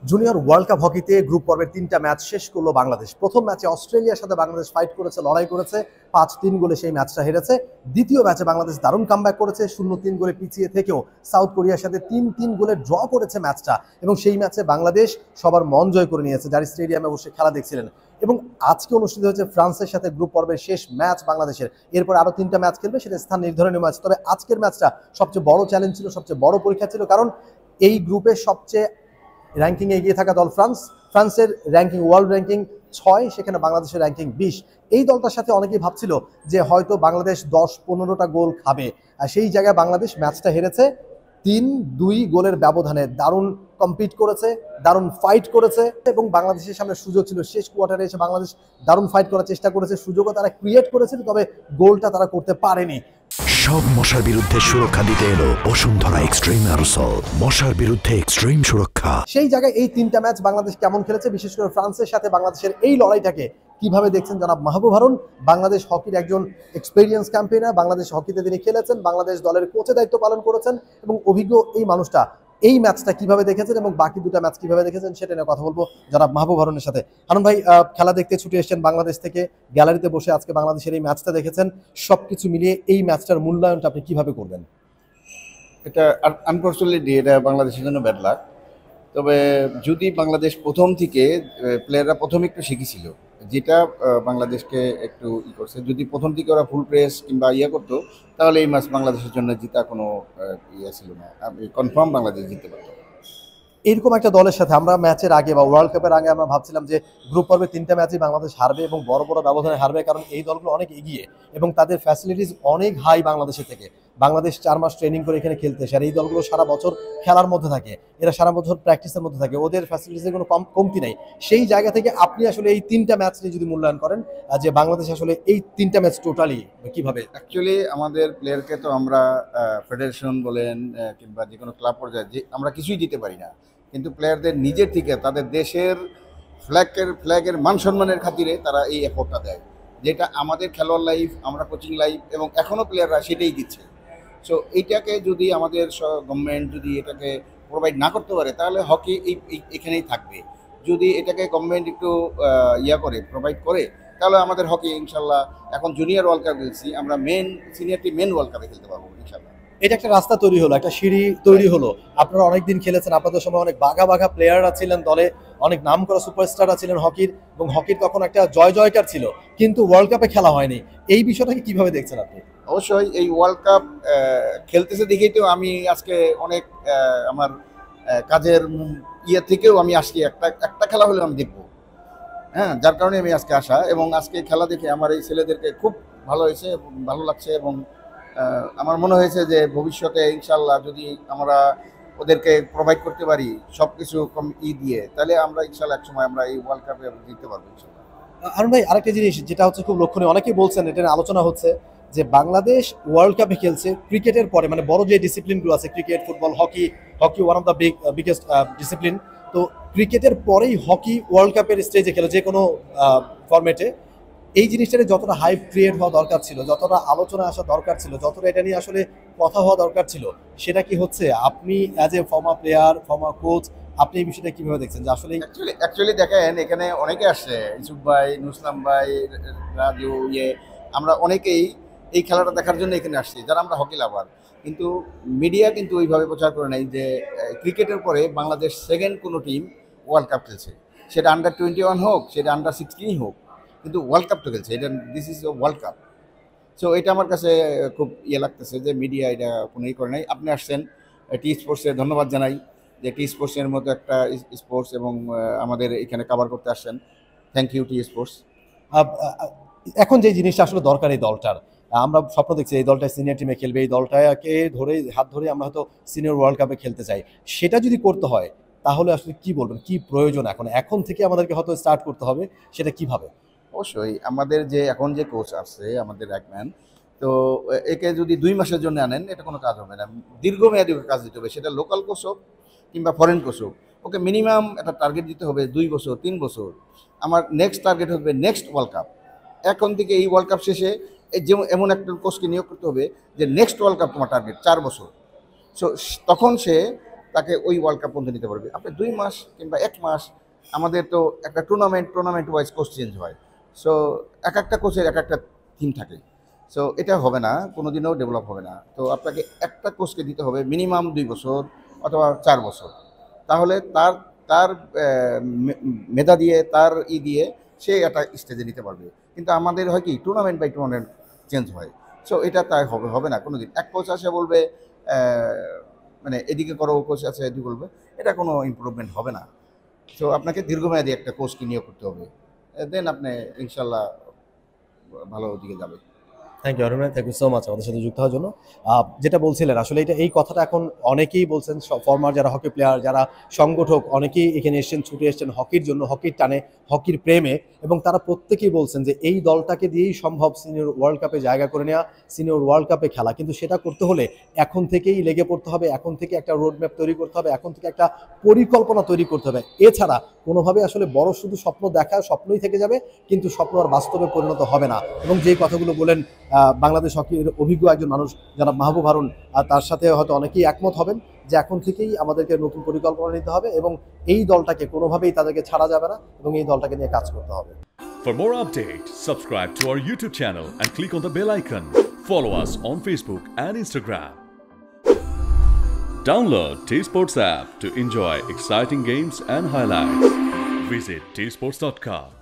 Junior world cup হকিতে group পর্বের ৩টা match শেষ করলো বাংলাদেশ। প্রথম ম্যাচে অস্ট্রেলিয়ার সাথে বাংলাদেশ ফাইট করেছে, লড়াই করেছে, ৫-৩ গোলে সেই ম্যাচটা হেরেছে। দ্বিতীয় ম্যাচে বাংলাদেশ দারুণ কামব্যাক করেছে, ০-৩ গোলে পিছিয়ে থেকেও সাউথ কোরিয়ার সাথে ৩-৩ গোলে ড্র করেছে ম্যাচটা, এবং সেই ম্যাচে বাংলাদেশ সবার মন জয় করে নিয়েছে, যার স্টেডিয়ামে বসে খেলা দেখছিলেন। এবং আজকে অনুষ্ঠিত হয়েছে ফ্রান্সের সাথে গ্রুপ পর্বের শেষ ম্যাচ বাংলাদেশের। এরপর আরও 3টা ম্যাচ খেলবে, সেটা স্থান নির্ধারণী ম্যাচ। তবে আজকের ম্যাচটা সবচেয়ে বড় চ্যালেঞ্জ ছিল, সবচেয়ে বড় পরীক্ষা ছিল, কারণ এই গ্রুপের সবচেয়ে র্যাঙ্কিংয়ে এগিয়ে থাকা দল ফ্রান্সের র্যাঙ্কিং ওয়ার্ল্ড র্যাঙ্কিং ৬, সেখানে বাংলাদেশের র্যাঙ্কিং ২০। এই দলটার সাথে অনেকেই ভাবছিল যে হয়তো বাংলাদেশ ১০-১৫টা গোল খাবে, আর সেই জায়গায় বাংলাদেশ ম্যাচটা হেরেছে ৩-২ গোলের ব্যবধানে। দারুণ কম্পিট করেছে, দারুণ ফাইট করেছে, এবং বাংলাদেশের সামনে সুযোগ ছিল। শেষ কোয়ার্টারে এসে বাংলাদেশ দারুণ ফাইট করার চেষ্টা করেছে, সুযোগও তারা ক্রিয়েট করেছিল, তবে গোলটা তারা করতে পারেনি। সব মশার বিরুদ্ধে সুরক্ষা দিতে এলো বসুন্ধরা এক্সট্রিম অ্যারোসল, মশার বিরুদ্ধে এক্সট্রিম সুরক্ষা। সেই জায়গায় এই 3টা ম্যাচ বাংলাদেশ কেমন খেলেছে, বিশেষ করে ফ্রান্সের সাথে বাংলাদেশের এই লড়াইটাকে কিভাবে দেখছেন জনাব মাহবুব হারুন? বাংলাদেশ হকির একজন এক্সপেরিয়েন্স ক্যাম্পেইনার, বাংলাদেশ হকিতে তিনি খেলেছেন, বাংলাদেশ দলের কোচের দায়িত্ব পালন করেছেন, এবং অভিজ্ঞ এই মানুষটা এই ম্যাচটা কিভাবে দেখেছেন এবং বাকি 2টা ম্যাচ কিভাবে দেখেছেন সেটা নিয়ে কথা বলবো জনাব মাহবুব হারুনের সাথে। হারুন ভাই, খেলা দেখতে ছুটে এসেছেন বাংলাদেশ থেকে, গ্যালারিতে বসে আজকে বাংলাদেশের এই ম্যাচটা দেখেছেন, সবকিছু মিলিয়ে এই ম্যাচটার মূল্যায়নটা আপনি কিভাবে করবেন? এটা আনফর্চুনেটলি এটা বাংলাদেশের জন্য ব্যাড লাক। তবে যদি বাংলাদেশ প্রথম থেকে প্লেয়াররা প্রথমে একটু শিখেছিল, যেটা বাংলাদেশকে একটু করছে, যদি প্রথম থেকে ওরা ফুল প্রেস কিংবা করতো, তাহলে এই ম্যাচ বাংলাদেশের জন্য জিতা কোনো ছিল না। আমি কনফার্ম বাংলাদেশ জিততে পারতো। এরকম একটা দলের সাথে আমরা ম্যাচের আগে বা ওয়ার্ল্ড কাপের আগে আমরা ভাবছিলাম যে গ্রুপ পর্বে 3টা ম্যাচই বাংলাদেশ হারবে, এবং বড় বড় ব্যবধানে হারবে, কারণ এই দলগুলো অনেক এগিয়ে এবং তাদের ফ্যাসিলিটিস অনেক হাই বাংলাদেশের থেকে। বাংলাদেশ 4 মাস ট্রেনিং করে এখানে খেলতে আসে, আর এই দলগুলো সারা বছর খেলার মধ্যে থাকে, এরা সারা বছর প্র্যাকটিসের মধ্যে থাকে, ওদের ফ্যাসিলিটিসের কোনো কমতি নেই। সেই জায়গা থেকে আপনি আসলে এই 3টা ম্যাচ নিয়ে যদি মূল্যায়ন করেন, যে বাংলাদেশ আসলে এই 3টা ম্যাচ টোটালি কিভাবে? অ্যাকচুয়ালি আমাদের প্লেয়ারকে তো আমরা ফেডারেশন বলেন কিংবা যে কোনো ক্লাব পর্যায়ে যে আমরা কিছুই দিতে পারি না, কিন্তু প্লেয়ারদের নিজের থেকে তাদের দেশের ফ্ল্যাগের মান সম্মানের খাতিরে তারা এই এফোর্টটা দেয়, যেটা আমাদের খেলোয়াড় লাইফ, আমরা কোচিং লাইফ এবং এখনও প্লেয়াররা সেটাই দিচ্ছে। সো এইটাকে যদি আমাদের গভর্নমেন্ট যদি এটাকে প্রোভাইড না করতে পারে, তাহলে হকি এখানেই থাকবে। যদি এটাকে গভর্নমেন্ট একটু করে প্রোভাইড করে, তাহলে আমাদের হকি ইনশাল্লাহ, এখন জুনিয়র ওয়ার্ল্ড কাপ খেলছি, আমরা সিনিয়র টিম মেন ওয়ার্ল্ড কাপে খেলতে পারবো ইনশাল্লাহ। এটা একটা রাস্তা তৈরি হলো, একটা সিঁড়ি তৈরি হলো। আপনারা অনেকদিন খেলেছেন, আপনাদের সময় অনেক বাঘা বাঘা প্লেয়াররা ছিলেন দলে, অনেক নাম করা সুপারস্টাররা ছিলেন হকির, এবং হকির তখন একটা জয় জয়কার ছিল, কিন্তু ওয়ার্ল্ড কাপে খেলা হয়নি। এই বিষয়টাকে কিভাবে দেখছেন আপনি? অবশ্যই এই ওয়ার্ল্ড কাপ খেলতেছে দেখেই তো আমি আজকে অনেক আমার কাজের থেকেও আমি আজকে একটা খেলা হলেও আমি দেখবো, হ্যাঁ, যার কারণে আমি আজকে আসা, এবং আজকে খেলা দেখে আমার এই ছেলেদেরকে খুব ভালো হয়েছে, ভালো লাগছে, এবং আমার মনে হয়েছে যে ভবিষ্যতে ইনশাল্লাহ যদি আমরা ওদেরকে প্রোভাইড করতে পারি সব কিছু কম দিয়ে, তাহলে আমরা ইনশাল্লাহ এক সময় আমরা এই ওয়ার্ল্ড কাপে জিততে পারবো ইনশাল্লাহ। আরুন ভাই, আরেকটা জিনিস যেটা হচ্ছে খুব লক্ষণীয়, অনেকেই বলছেন, এটা নিয়ে আলোচনা হচ্ছে যে বাংলাদেশ ওয়ার্ল্ড কাপে খেলছে ক্রিকেটের পরে, মানে বড় যে ডিসিপ্লিনগুলো আছে, cricket, football, hockey one of the biggest discipline, তো ক্রিকেটের পরেই হকি ওয়ার্ল্ড কাপের স্টেজে খেলে যে কোনো ফরম্যাটে। এই জিনিসটাতে যতটা হাইপ ক্রিয়েট হওয়া দরকার ছিল, যতটা আলোচনা আসা দরকার ছিল, যতটা এটা নিয়ে আসলে কথা হওয়া দরকার ছিল, সেটা কি হচ্ছে? আপনি as a former player, former coach, আপনি এই বিষয়টা কিভাবে দেখছেন যে আসলে? অ্যাকচুয়ালি দেখেন, এখানে অনেকে আসছে, ইসুফ ভাই, নুসলাম ভাই, রাজু, আমরা অনেকেই এই খেলাটা দেখার জন্য এখানে আসছি, যারা আমরা হকি লাভার। কিন্তু মিডিয়া কিন্তু ওইভাবে প্রচার করে নাই যে ক্রিকেটের পরে বাংলাদেশ সেকেন্ড কোনো টিম ওয়ার্ল্ড কাপ খেলছে, সেটা আন্ডার 21 হোক, সেটা আন্ডার 16 হোক, কিন্তু ওয়ার্ল্ড কাপটা খেলছে, এটা this is world cup. So এটা আমার কাছে খুব লাগতেছে যে মিডিয়া এটা কোনো করে নাই। আপনি আসছেন, টি স্পোর্টসে ধন্যবাদ জানাই যে টি স্পোর্টসের মতো একটা স্পোর্টস এবং আমাদের এখানে কভার করতে আসছেন। Thank U T Sports. এখন যে জিনিসটা আসলে দরকার এই দলটার, আমরা স্বপ্ন দেখছি এই দলটা সিনিয়র টিমে খেলবে, এই দলটাকে হাত ধরে আমরা হয়তো সিনিয়র ওয়ার্ল্ড কাপে খেলতে চাই। সেটা যদি করতে হয়, তাহলে আসলে কি বলবেন, কি প্রয়োজন? এখন থেকে আমাদেরকে হয়তো স্টার্ট করতে হবে, সেটা কিভাবে? অবশ্যই আমাদের যে এখন যে কোচ আছে আমাদের একম্যান, তো একে যদি 2 মাসের জন্য আনেন, এটা কোনো কাজ হবে না। দীর্ঘমেয়াদী কাজ দিতে হবে, সেটা লোকাল কোচ হোক কিংবা ফরেন কোচ হোক, ওকে মিনিমাম একটা টার্গেট দিতে হবে 2 বছর 3 বছর। আমার নেক্সট টার্গেট হবে নেক্সট ওয়ার্ল্ড কাপ। এখন থেকে এই ওয়ার্ল্ড কাপ শেষে যেমন এমন একটা কোচকে নিয়োগ করতে হবে যে নেক্সট ওয়ার্ল্ড কাপ তোমার টার্গেট 4 বছর। সো তখন সে তাকে ওই ওয়ার্ল্ড কাপ পর্যন্ত নিতে পারবে। আপনি 2 মাস কিংবা 1 মাস, আমাদের তো একটা টুর্নামেন্ট ওয়াইজ কোচ চেঞ্জ হয়। সো একটা কোচের একটা থিম থাকে। সো এটা হবে না, কোনোদিনও ডেভেলপ হবে না। তো আপনাকে একটা কোচকে দিতে হবে মিনিমাম 2 বছর অথবা 4 বছর। তাহলে তার তার মেধা দিয়ে, তার দিয়ে সে একটা স্টেজে নিতে পারবে। কিন্তু আমাদের হয় কি টুর্নামেন্ট বাই টুর্নামেন্ট চেঞ্জ হয়। সো এটা তাই হবে না কোনোদিন। এক কোচ আসে বলবে মানে এদিকে করো, কোচ আছে এদিকে বলবে, এটা কোনো ইমপ্রুভমেন্ট হবে না। সো আপনাকে দীর্ঘমেয়াদী একটা কোচকে নিয়োগ করতে হবে, দেন আপনি ইনশাল্লাহ ভালো দিকে যাবে। Thank you Arun, thank you so much আমাদের সাথে যুক্ত হওয়ার জন্য। যেটা বলছিলেন আসলে এই কথাটা এখন অনেকেই বলছেন, ফর্মার যারা হকি প্লেয়ার, যারা সংগঠক, অনেকেই এখানে এসেছেন, ছুটে এসেছেন হকির জন্য, হকির টানে, হকির প্রেমে, এবং তারা প্রত্যেকেই বলছেন যে এই দলটাকে দিয়েই সম্ভব সিনিয়র ওয়ার্ল্ড কাপে জায়গা করে নেওয়া, সিনিয়র ওয়ার্ল্ড কাপে খেলা। কিন্তু সেটা করতে হলে এখন থেকেই লেগে পড়তে হবে, এখন থেকে একটা রোডম্যাপ তৈরি করতে হবে, এখন থেকে একটা পরিকল্পনা তৈরি করতে হবে। এছাড়া কোনোভাবে আসলে বড় শুধু স্বপ্ন দেখা স্বপ্নই থেকে যাবে, কিন্তু স্বপ্ন আর বাস্তবে পরিণত হবে না। এবং যে কথাগুলো বলেন বাংলাদেশ হকির অভিজ্ঞ একজন মানুষ জনাব মাহবুব হারুন, তার সাথে হয়তো অনেকেই একমত হবেন যে এখন থেকেই আমাদেরকে নতুন পরিকল্পনা নিতে হবে এবং এই দলটাকে কোনোভাবেই তাদেরকে ছাড়া যাবে না এবং এই দলটাকে নিয়ে কাজ করতে হবে। For more updates, subscribe to our YouTube channel and click on the bell icon. Follow us on Facebook and Instagram. Download T-Sports app to enjoy exciting games and highlights. Visit tsports.com.